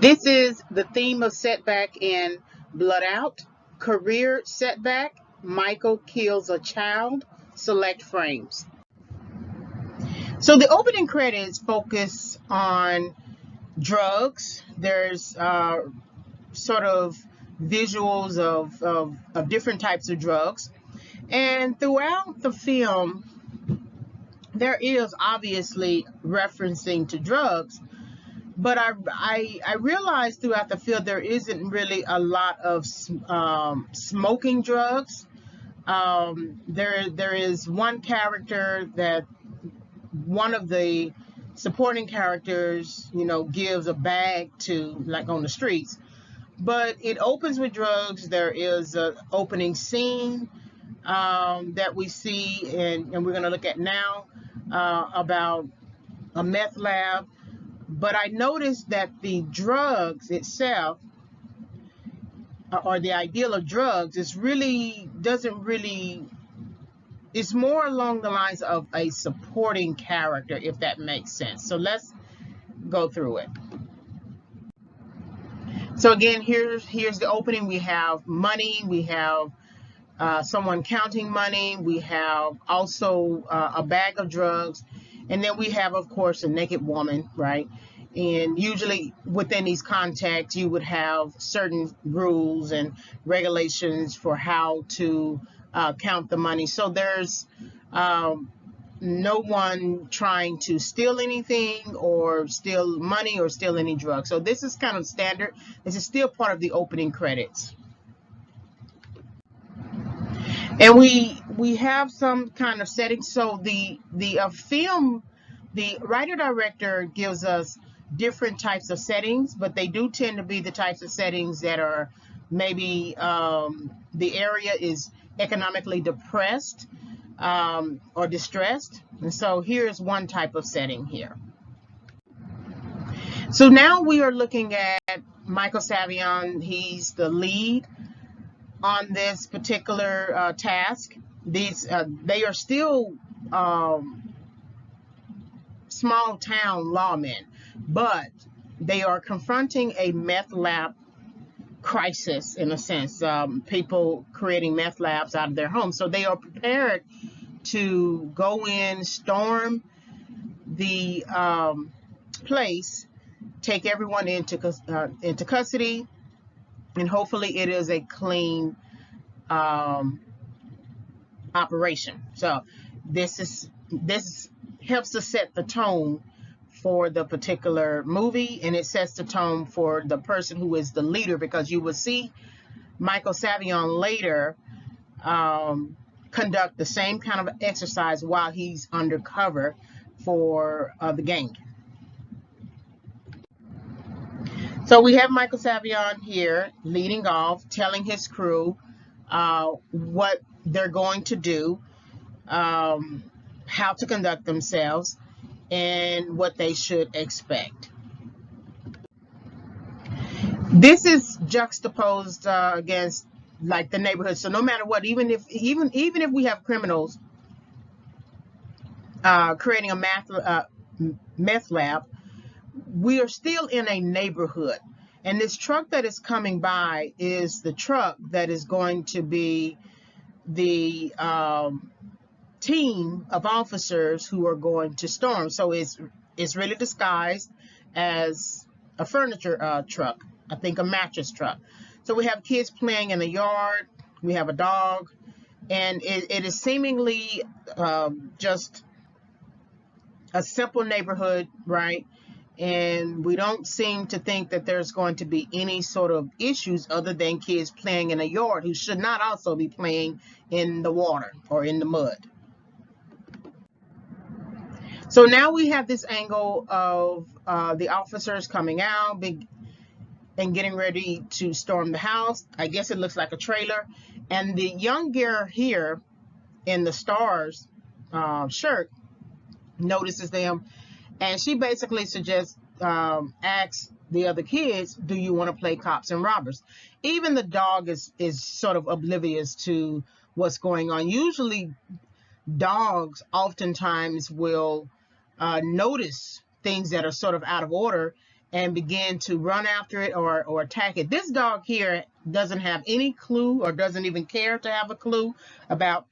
This is the theme of Setback in Blood Out. Career Setback. Michael kills a child. Select frames. So the opening credits focus on drugs. There's sort of visuals of different types of drugs. And throughout the film, there is obviously referencing to drugs. But I realized throughout the film there isn't really a lot of smoking drugs. There is one character that one of the supporting characters, gives a bag to, like on the streets. But it opens with drugs. There is an opening scene that we see, and we're going to look at now about a meth lab. But I noticed that the drugs itself, or the ideal of drugs, it's more along the lines of a supporting character, if that makes sense. So let's go through it. So again, here's the opening. We have money. We have someone counting money. We have also a bag of drugs. And then we have, of course, a naked woman, right? And usually within these contexts, you would have certain rules and regulations for how to count the money. So there's no one trying to steal anything or steal money or steal any drugs. So this is kind of standard. This is still part of the opening credits. And we have some kind of setting. So the film, the writer director gives us different types of settings, but they do tend to be the types of settings that are maybe the area is economically depressed or distressed. And so here's one type of setting here. So now we are looking at Michael Savion. He's the lead on this particular task. They are still small town lawmen, but they are confronting a meth lab crisis, in a sense, people creating meth labs out of their homes. So they are prepared to go in, storm the place, take everyone into custody, and hopefully it is a clean operation. So this helps to set the tone for the particular movie, and it sets the tone for the person who is the leader, because you will see Michael Savion later conduct the same kind of exercise while he's undercover for the gang. So we have Michael Savion here leading off, telling his crew what they're going to do, how to conduct themselves, and what they should expect. This is juxtaposed against like the neighborhood. So no matter what, even if we have criminals creating a meth lab, we are still in a neighborhood. And this truck that is coming by is the truck that is going to be the team of officers who are going to storm. So it's really disguised as a furniture truck, I think a mattress truck. So we have kids playing in the yard. We have a dog. And it is seemingly just a simple neighborhood, right? And we don't seem to think that there's going to be any sort of issues other than kids playing in a yard who should not also be playing in the water or in the mud. So now we have this angle of the officers coming out and getting ready to storm the house. I guess it looks like a trailer. And the young girl here in the stars shirt notices them. And she basically suggests, asks the other kids, do you want to play cops and robbers? Even the dog is sort of oblivious to what's going on. Usually dogs oftentimes will notice things that are sort of out of order and begin to run after it or attack it. This dog here doesn't have any clue or doesn't even care to have a clue about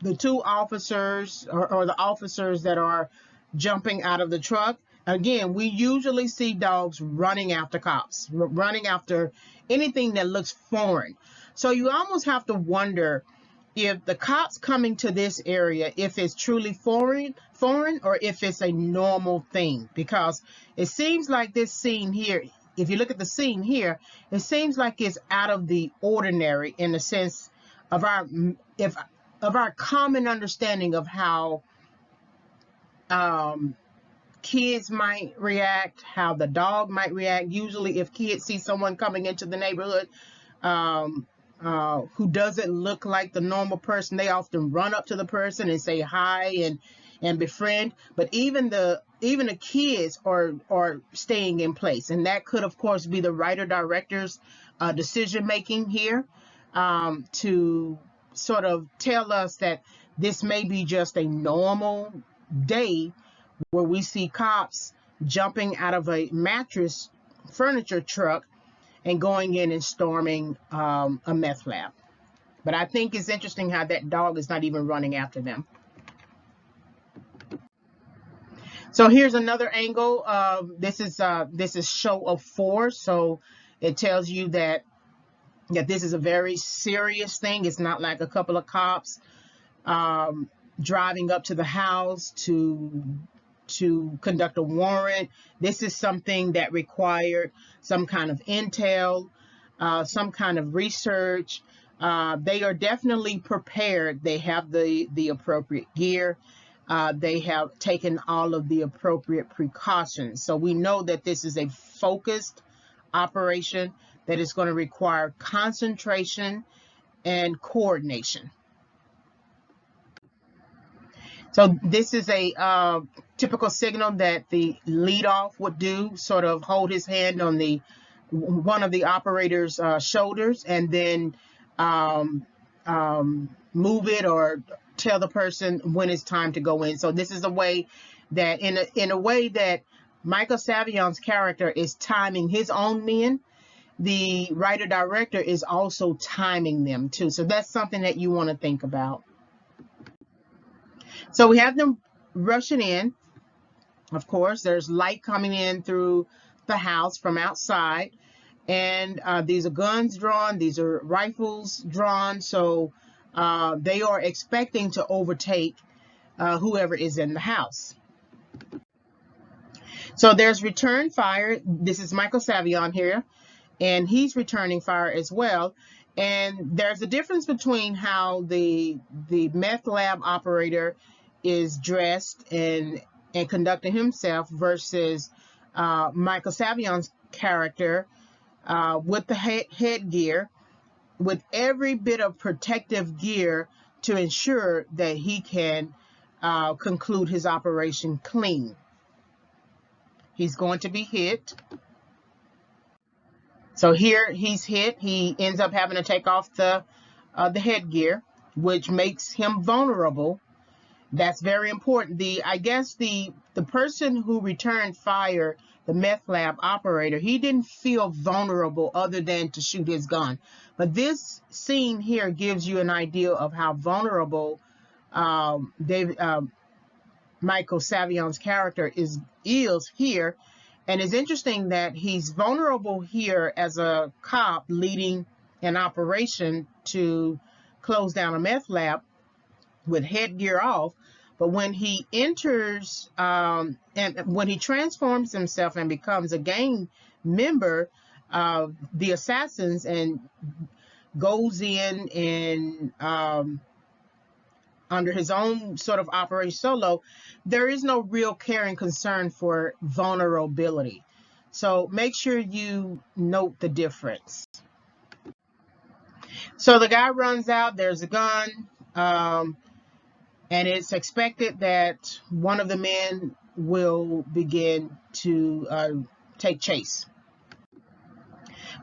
the two officers or the officers that are jumping out of the truck. Again, we usually see dogs running after cops, running after anything that looks foreign. So you almost have to wonder if the cops coming to this area, if it's truly foreign, or if it's a normal thing, because it seems like this scene here, if you look at the scene here, it seems like it's out of the ordinary in the sense of our common understanding of how kids might react, how the dog might react. Usually, if kids see someone coming into the neighborhood who doesn't look like the normal person, they often run up to the person and say hi and befriend. But even the kids are staying in place, and that could, of course, be the writer director's decision making here to sort of tell us that this may be just a normal day where we see cops jumping out of a mattress furniture truck and going in and storming a meth lab. But I think it's interesting how that dog is not even running after them. So here's another angle. This is show of force. So it tells you that this is a very serious thing. It's not like a couple of cops driving up to the house to conduct a warrant. This is something that required some kind of intel, some kind of research. They are definitely prepared. They have the appropriate gear. They have taken all of the appropriate precautions. So we know that this is a focused operation that is going to require concentration and coordination. So this is a typical signal that the leadoff would do, sort of hold his hand on one of the operator's shoulders, and then move it or tell the person when it's time to go in. So this is a way that, in a way that Michael Savion's character is timing his own men, the writer director is also timing them too. So that's something that you want to think about. So we have them rushing in. Of course, there's light coming in through the house from outside. And these are guns drawn. These are rifles drawn. So they are expecting to overtake whoever is in the house. So there's return fire. This is Michael Savion here, and he's returning fire as well. And there's a difference between how the meth lab operator is dressed and conducting himself versus Michael Savion's character with the headgear, with every bit of protective gear to ensure that he can conclude his operation clean. He's going to be hit. So here he's hit. He ends up having to take off the headgear, which makes him vulnerable. That's very important. I guess the person who returned fire, the meth lab operator, he didn't feel vulnerable other than to shoot his gun. But this scene here gives you an idea of how vulnerable Michael Savion's character is here. And it's interesting that he's vulnerable here as a cop leading an operation to close down a meth lab with headgear off. But when he enters and when he transforms himself and becomes a gang member of the assassins and goes in and under his own sort of operation solo, there is no real care and concern for vulnerability. So make sure you note the difference. So the guy runs out, there's a gun, and it's expected that one of the men will begin to take chase.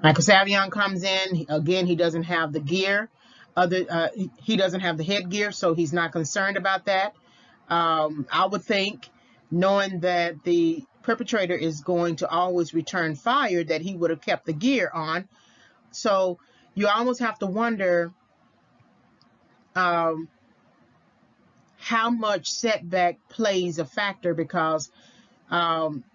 Michael Savion comes in. Again, he doesn't have the gear. He doesn't have the headgear, so he's not concerned about that. I would think, knowing that the perpetrator is going to always return fire, that he would have kept the gear on. So you almost have to wonder how much setback plays a factor, because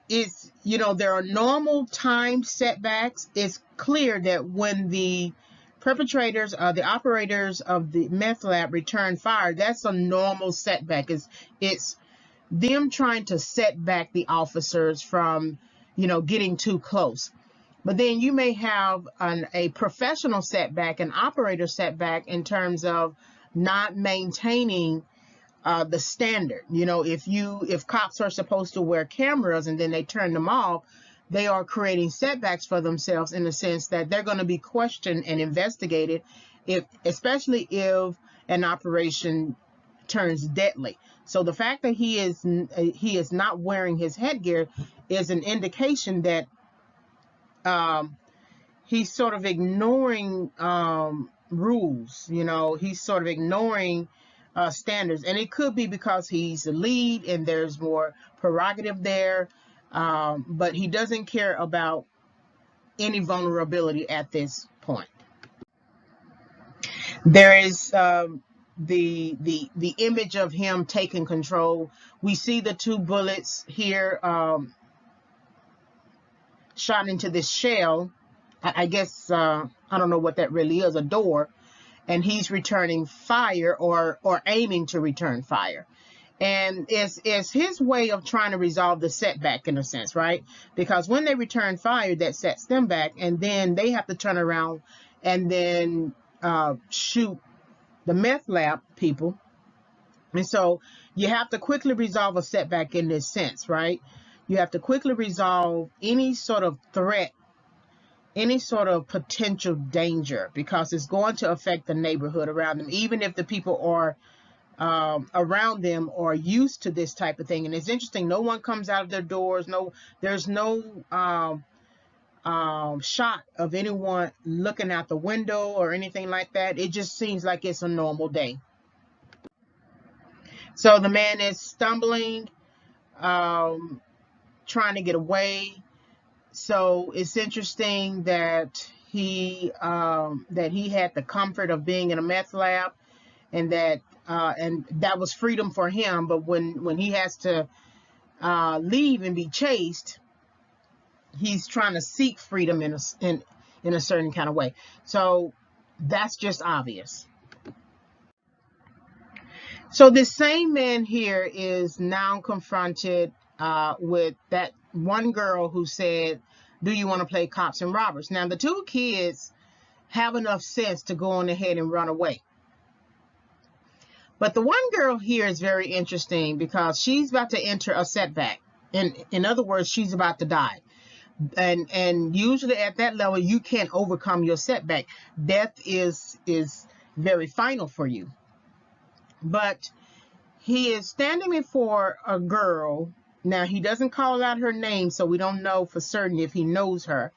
it's, there are normal time setbacks. It's clear that when the perpetrators, the operators of the meth lab return fire, that's a normal setback. It's them trying to set back the officers from, getting too close. But then you may have a professional setback, an operator setback, in terms of not maintaining the standard. If cops are supposed to wear cameras and then they turn them off, they are creating setbacks for themselves, in the sense that they're going to be questioned and investigated, especially if an operation turns deadly. So the fact that he is not wearing his headgear is an indication that he's sort of ignoring rules. He's sort of ignoring standards, and it could be because he's the lead and there's more prerogative there, but he doesn't care about any vulnerability at this point. There is the image of him taking control. We see the 2 bullets here shot into this shell. I guess I don't know what that really is, a door, and he's returning fire, or aiming to return fire. And it's his way of trying to resolve the setback, in a sense, right? Because when they return fire, that sets them back, and then they have to turn around and then shoot the meth lab people. And so you have to quickly resolve a setback in this sense, right? You have to quickly resolve any sort of threat, any sort of potential danger, because it's going to affect the neighborhood around them, even if the people are around them are used to this type of thing. And it's interesting, no one comes out of their doors. There's no shot of anyone looking out the window or anything like that. It just seems like it's a normal day. So the man is stumbling, trying to get away. So it's interesting that he had the comfort of being in a meth lab, and that was freedom for him. But when he has to leave and be chased, he's trying to seek freedom in a certain kind of way. So that's just obvious. So this same man here is now confronted with that one girl who said, "Do you want to play cops and robbers?" Now the 2 kids have enough sense to go on ahead and run away. But the one girl here is very interesting, because she's about to enter a setback. In other words, she's about to die. And usually at that level, you can't overcome your setback. Death is very final for you. But he is standing before a girl. Now, he doesn't call out her name, so we don't know for certain if he knows her.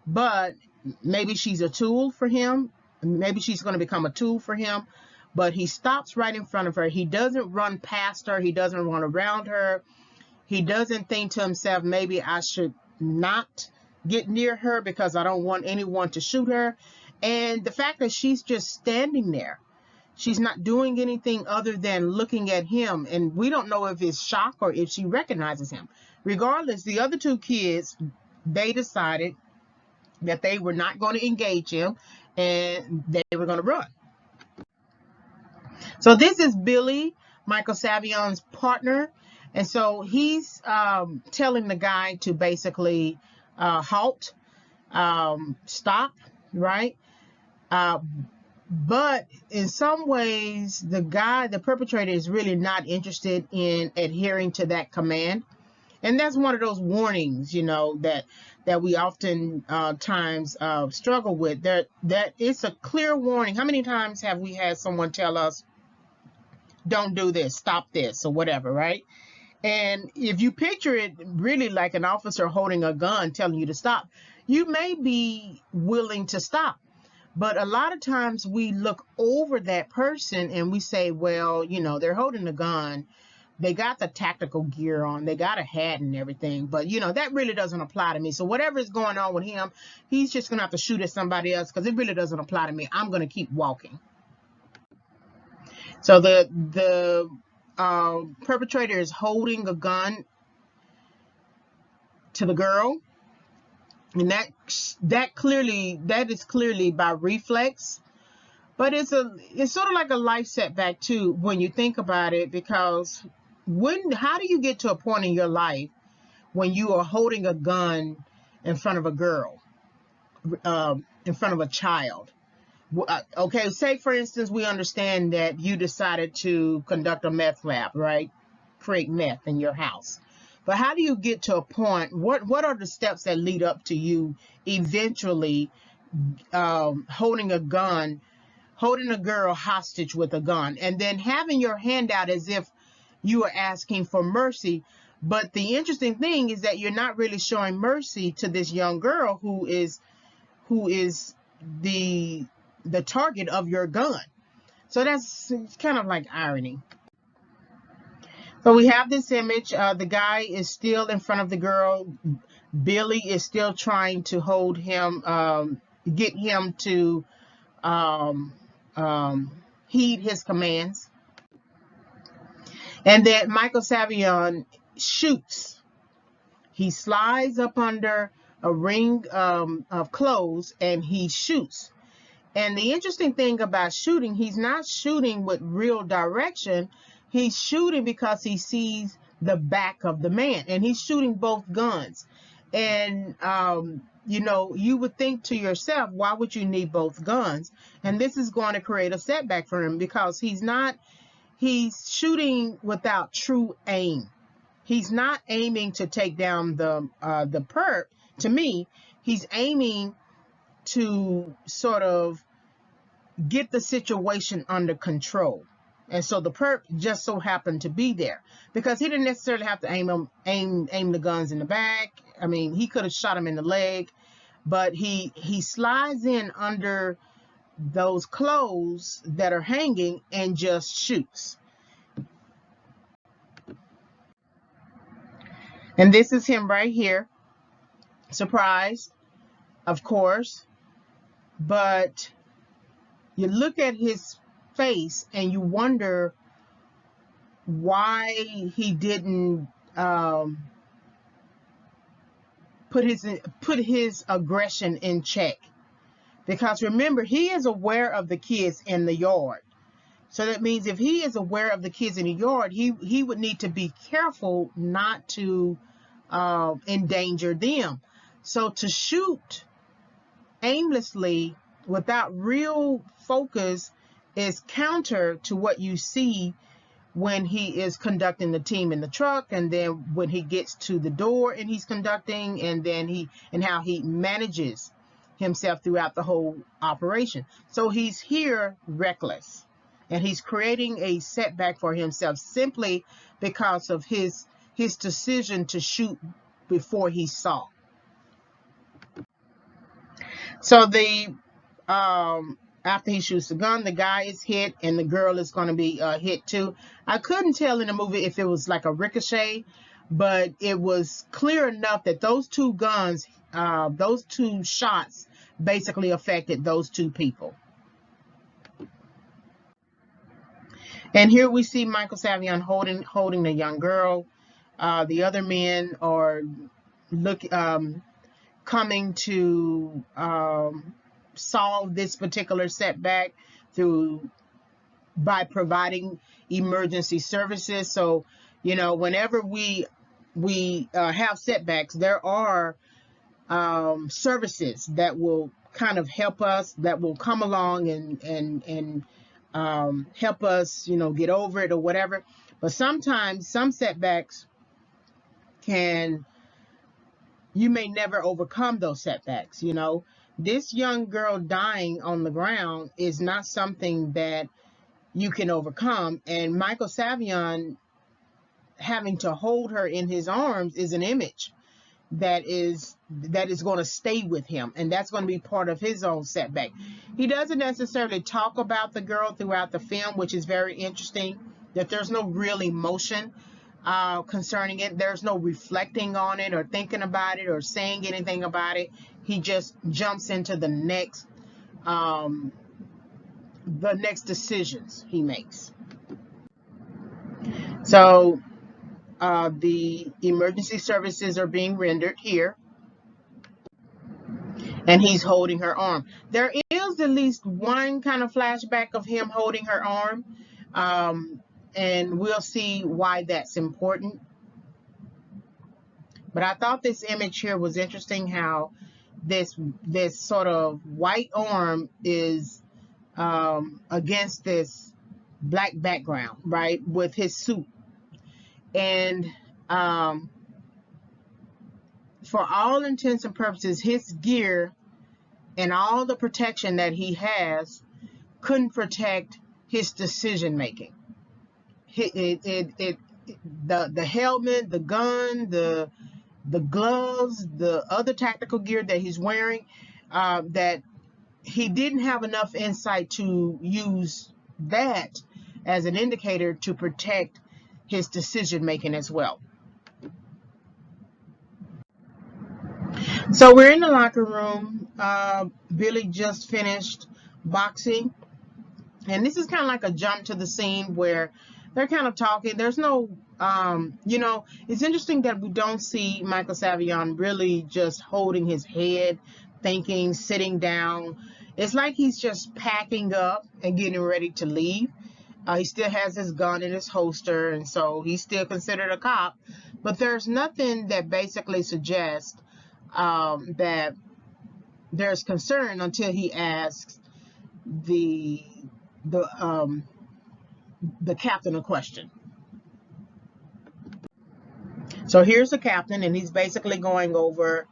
But maybe she's a tool for him. Maybe she's going to become a tool for him. But he stops right in front of her. He doesn't run past her. He doesn't run around her. He doesn't think to himself, maybe I should not get near her because I don't want anyone to shoot her. And the fact that she's just standing there, she's not doing anything other than looking at him. And we don't know if it's shock or if she recognizes him. Regardless, the other 2 kids, they decided that they were not going to engage him, and they were going to run. So this is Billy, Michael Savion's partner. And so he's telling the guy to basically halt, stop, right? But in some ways, the perpetrator is really not interested in adhering to that command. And that's one of those warnings, that we often times struggle with. That it's a clear warning. How many times have we had someone tell us, don't do this, stop this, or whatever, right? And if you picture it really like an officer holding a gun telling you to stop, you may be willing to stop. But a lot of times we look over that person and we say, well, they're holding a gun. They got the tactical gear on, they got a hat and everything, but you know, that really doesn't apply to me. So whatever is going on with him, he's just gonna have to shoot at somebody else, because it really doesn't apply to me. I'm gonna keep walking. So the perpetrator is holding a gun to the girl, and that is clearly by reflex. But it's sort of like a life setback too when you think about it, because how do you get to a point in your life when you are holding a gun in front of a girl, in front of a child? Okay, say for instance, we understand that you decided to conduct a meth lab, right? Create meth in your house. But how do you get to a point? What are the steps that lead up to you eventually holding a gun, holding a girl hostage with a gun, and then having your hand out as if you are asking for mercy? But the interesting thing is that you're not really showing mercy to this young girl who is the target of your gun. So that's kind of like irony. So we have this image. The guy is still in front of the girl. Billy is still trying to hold him, get him to um, heed his commands. And then Michael Savion shoots. He slides up under a ring of clothes and he shoots. And the interesting thing about shooting, he's not shooting with real direction. He's shooting because he sees the back of the man, and he's shooting both guns. And, you know, you would think to yourself, why would you need both guns? And this is going to create a setback for him, because he's shooting without true aim. He's not aiming to take down the perp. To me, he's aiming to sort of get the situation under control. And so the perp just so happened to be there, because he didn't necessarily have to aim the guns in the back. I mean, he could have shot him in the leg, but he slides in under those clothes that are hanging and just shoots. And this is him right here, surprised, of course, but you look at his face and you wonder why he didn't put his aggression in check. Because remember, he is aware of the kids in the yard. So that means if he is aware of the kids in the yard, he would need to be careful not to endanger them. So to shoot aimlessly without real focus is counter to what you see when he is conducting the team in the truck, and then when he gets to the door and he's conducting, and then how he manages himself throughout the whole operation. So he's here reckless, and he's creating a setback for himself simply because of his decision to shoot before he saw. So after he shoots the gun, the guy is hit, and the girl is going to be hit too. I couldn't tell in the movie if it was like a ricochet, but it was clear enough that those two guns, those two shots basically affected those two people. And here we see Michael Savion holding the young girl. The other men are coming to solve this particular setback by providing emergency services. So, you know, whenever we have setbacks, there are services that will kind of help us, that will come along and help us, you know, get over it or whatever. But sometimes some setbacks you may never overcome those setbacks. You know, this young girl dying on the ground is not something that you can overcome. And Michael Savion having to hold her in his arms is an image that is going to stay with him, and that's going to be part of his own setback. He doesn't necessarily talk about the girl throughout the film, which is very interesting, that there's no real emotion concerning it. There's no reflecting on it or thinking about it or saying anything about it. He just jumps into um, the next decisions he makes. So the emergency services are being rendered here, and he's holding her arm. There is at least one kind of flashback of him holding her arm, and we'll see why that's important. But I thought this image here was interesting, how this sort of white arm is against this black background, right, with his suit. And for all intents and purposes, his gear and all the protection that he has couldn't protect his decision making. The helmet, the gun, the gloves, the other tactical gear that he's wearing, that he didn't have enough insight to use that as an indicator to protect his decision making as well. So we're in the locker room. Billy just finished boxing, and this is kind of like a jump to the scene where they're kind of talking. There's no, it's interesting that we don't see Michael Savion really just holding his head, thinking, sitting down. It's like he's just packing up and getting ready to leave. He still has his gun in his holster, and so he's still considered a cop. But there's nothing that basically suggests that there's concern until he asks the captain a question. So here's the captain, and he's basically going over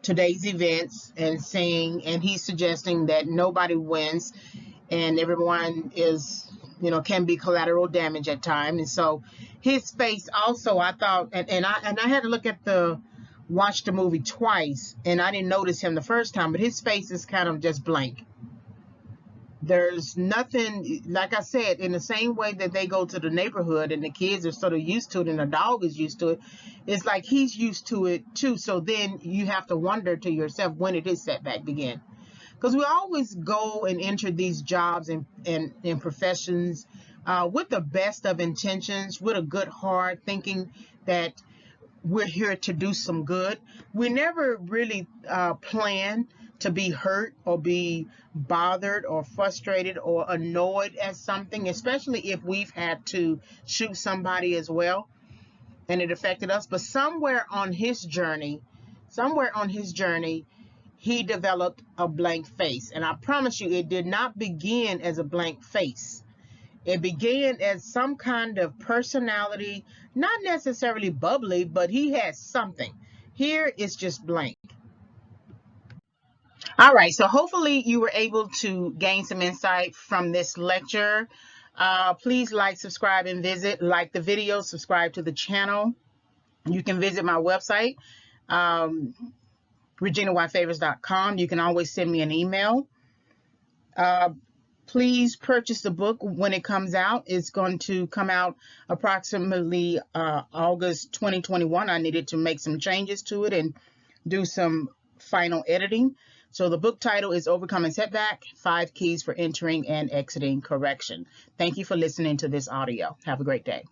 today's events and he's suggesting that nobody wins and everyone is, can be collateral damage at times. And so his face also, I thought, and I had to watch the movie twice, and I didn't notice him the first time, but his face is kind of just blank. There's nothing, like I said, in the same way that they go to the neighborhood and the kids are sort of used to it and the dog is used to it, it's like he's used to it too. So then you have to wonder to yourself, when did his setback begin? Because we always go and enter these jobs and professions with the best of intentions, with a good heart, thinking that we're here to do some good. We never really plan to be hurt or be bothered or frustrated or annoyed at something, especially if we've had to shoot somebody as well and it affected us. But somewhere on his journey, he developed a blank face. And I promise you, it did not begin as a blank face. It began as some kind of personality, not necessarily bubbly, but he has something. Here it's just blank. All right, so hopefully you were able to gain some insight from this lecture. Please like, subscribe, and like the video, subscribe to the channel. You can visit my website, reginayfavors.com. You can always send me an email. Please purchase the book when it comes out. It's going to come out approximately August 2021. I needed to make some changes to it and do some final editing. So the book title is Overcoming Setback, 5 Keys for Entering and Exiting Correction. Thank you for listening to this audio. Have a great day.